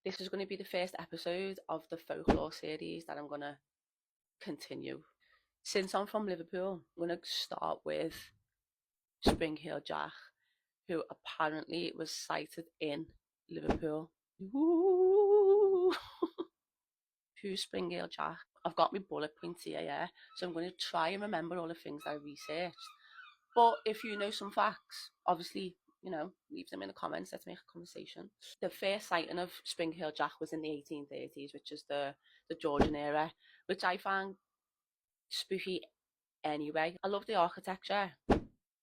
This is going to be the first episode of the Folklore Series that I'm going to continue. Since I'm from Liverpool, I'm going to start with Spring Heel Jack, who apparently was sighted in Liverpool. Ooh. Who's Spring Heel Jack? I've got my bullet points here, yeah. So I'm going to try and remember all the things I researched. But if you know some facts, obviously, leave them in the comments. Let's make a conversation. The first sighting of Spring Heel Jack was in the 1830s, which is the Georgian era, which I found spooky anyway. I love the architecture.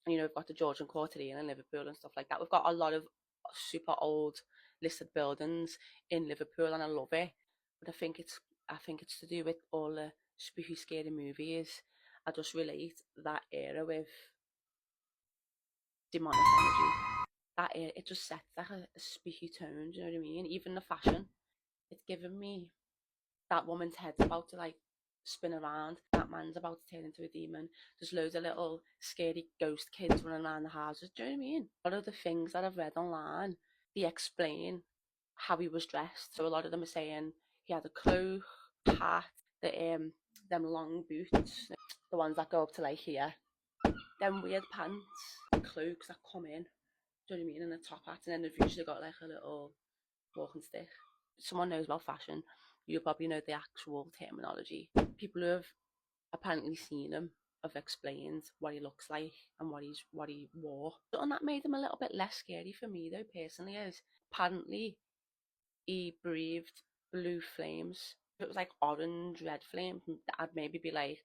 We've got the Georgian Quarter in Liverpool and stuff like that. We've got a lot of super old listed buildings in Liverpool, and I love it. But I think it's to do with all the spooky, scary movies. I just relate that era with demonic energy. That it just sets like a spooky tone, do you know what I mean? Even the fashion, it's given me that woman's head's about to like spin around, that man's about to turn into a demon. There's loads of little scary ghost kids running around the houses, do you know what I mean? A lot of the things that I've read online, they explain how he was dressed. So a lot of them are saying he had a cloak, hat, them long boots, the ones that go up to like here, them weird pants, cloaks that come in, do you know what I mean, and a top hat, and then they've usually got like a little walking stick. Someone knows about fashion, you'll probably know the actual terminology. People who have apparently seen him have explained what he looks like and what he wore. And that made him a little bit less scary for me though, personally, is apparently he breathed blue flames. If it was like orange, red flames, I'd maybe be like,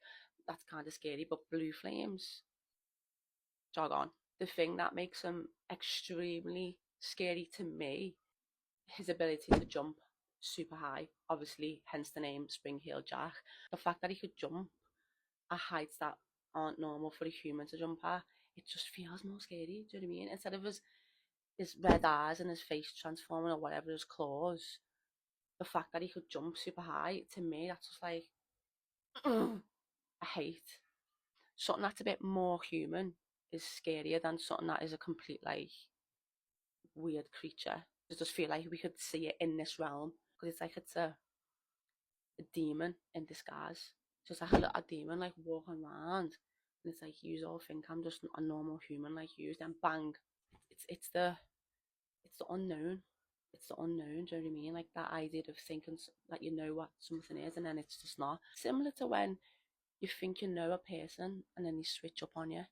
that's kind of scary, but blue flames, jog on. The thing that makes him extremely scary to me, his ability to jump super high, obviously, hence the name Spring Heel Jack. The fact that he could jump at heights that aren't normal for a human to jump at, it just feels more scary, do you know what I mean? Instead of his red eyes and his face transforming or whatever, his claws, the fact that he could jump super high, to me, that's just like, I hate. Something that's a bit more human is scarier than something that is a complete, like, weird creature. I just feel like we could see it in this realm, because it's like it's a demon in disguise. Just like a little demon, like, walking around, and it's like, you all think I'm just a normal human like you, then bang, it's the unknown. It's the unknown, do you know what I mean? Like that idea of thinking that you know what something is and then it's just not. Similar to when you think you know a person and then they switch up on you.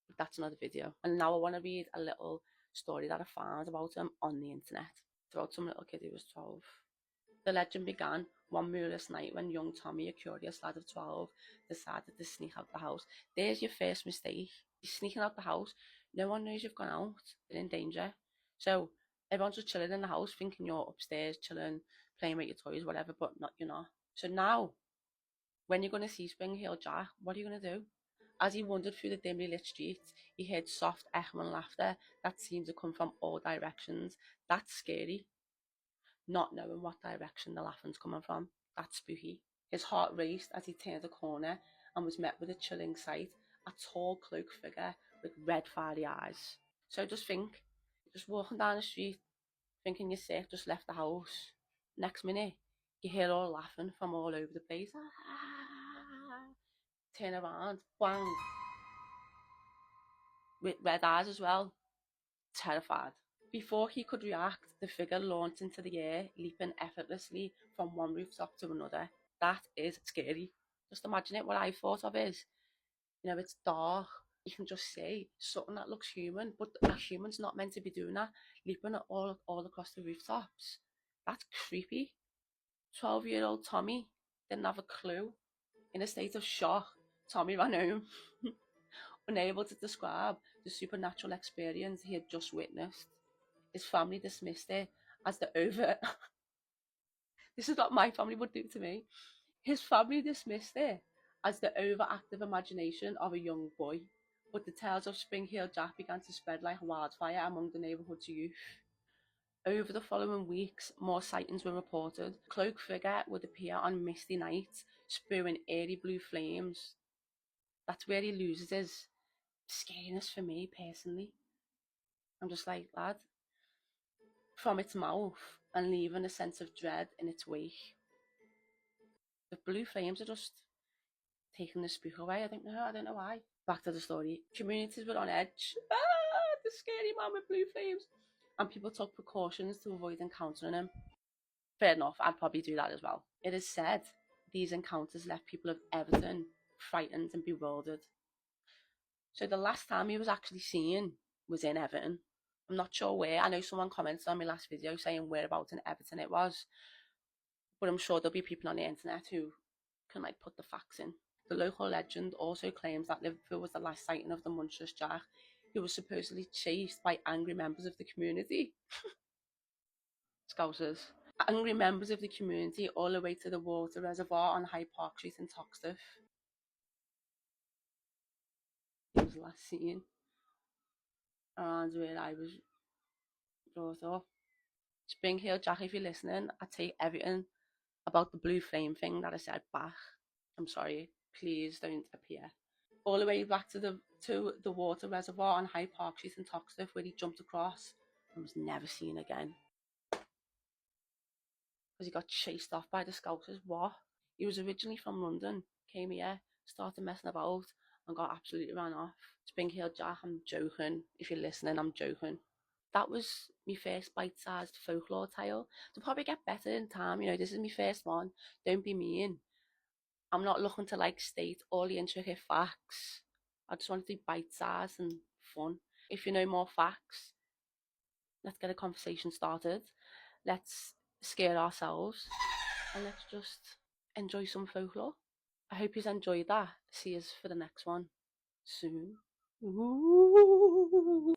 But that's another video. And now I want to read a little story that I found about him on the internet. It's about some little kid who was 12. The legend began one moonless night when young Tommy, a curious lad of 12, decided to sneak out the house. There's your first mistake. You're sneaking out the house. No one knows you've gone out. You're in danger. So everyone's just chilling in the house, thinking you're upstairs, chilling, playing with your toys, whatever, but you're not. So now, when you're going to see Spring Heel Jack, what are you going to do? As he wandered through the dimly lit streets, he heard soft, echoing laughter that seemed to come from all directions. That's scary. Not knowing what direction the laughing's coming from. That's spooky. His heart raced as he turned a corner and was met with a chilling sight, a tall cloaked figure with red fiery eyes. So just walking down the street, thinking you're sick, just left the house. Next minute, you hear all laughing from all over the place. Ah! Turn around, bang, with red eyes as well. Terrified. Before he could react, the figure launched into the air, leaping effortlessly from one rooftop to another. That is scary. Just imagine it. What I thought of is, it's dark. You can just see something that looks human, but a human's not meant to be doing that, leaping all across the rooftops. That's creepy. 12-year-old Tommy didn't have a clue. In a state of shock, Tommy ran home, unable to describe the supernatural experience he had just witnessed. His family dismissed it as the this is what my family would do to me. His family dismissed it as the overactive imagination of a young boy. But the tales of Spring Heel Jack began to spread like wildfire among the neighbourhood's youth. Over the following weeks, more sightings were reported. The cloaked figure would appear on misty nights, spewing airy blue flames. That's where he loses his scariness for me, personally. I'm just like, lad, from its mouth and leaving a sense of dread in its wake. The blue flames are just taking the spook away. I don't know why. Back to the story. Communities were on edge. The scary man with blue flames. And people took precautions to avoid encountering him. Fair enough, I'd probably do that as well. It is said these encounters left people of Everton frightened and bewildered. So the last time he was actually seen was in Everton. I'm not sure where. I know someone commented on my last video saying whereabouts in Everton it was, but I'm sure there'll be people on the internet who can like put the facts in. The local legend also claims that Liverpool was the last sighting of the monstrous Jack, who was supposedly chased by angry members of the community. Scousers. Angry members of the community all the way to the water reservoir on Hyde Park Street in Toxteth. He was last seen around where I was brought up. Spring Hill Jack, if you're listening, I take everything about the blue flame thing that I said back. I'm sorry. Please don't appear. All the way back to the water reservoir on Hyde Park Street in Toxteth, where he jumped across and was never seen again. Because he got chased off by the Scousers. What? He was originally from London, came here, started messing about, and got absolutely ran off. Spring Hill Jack, I'm joking. If you're listening, I'm joking. That was my first bite-sized folklore tale. They'll probably get better in time. You know, this is my first one. Don't be mean. I'm not looking to like state all the intricate facts. I just want to do bite-sized and fun. If you know more facts, let's get a conversation started. Let's scare ourselves and let's just enjoy some folklore. I hope you've enjoyed that. See us for the next one soon. Ooh.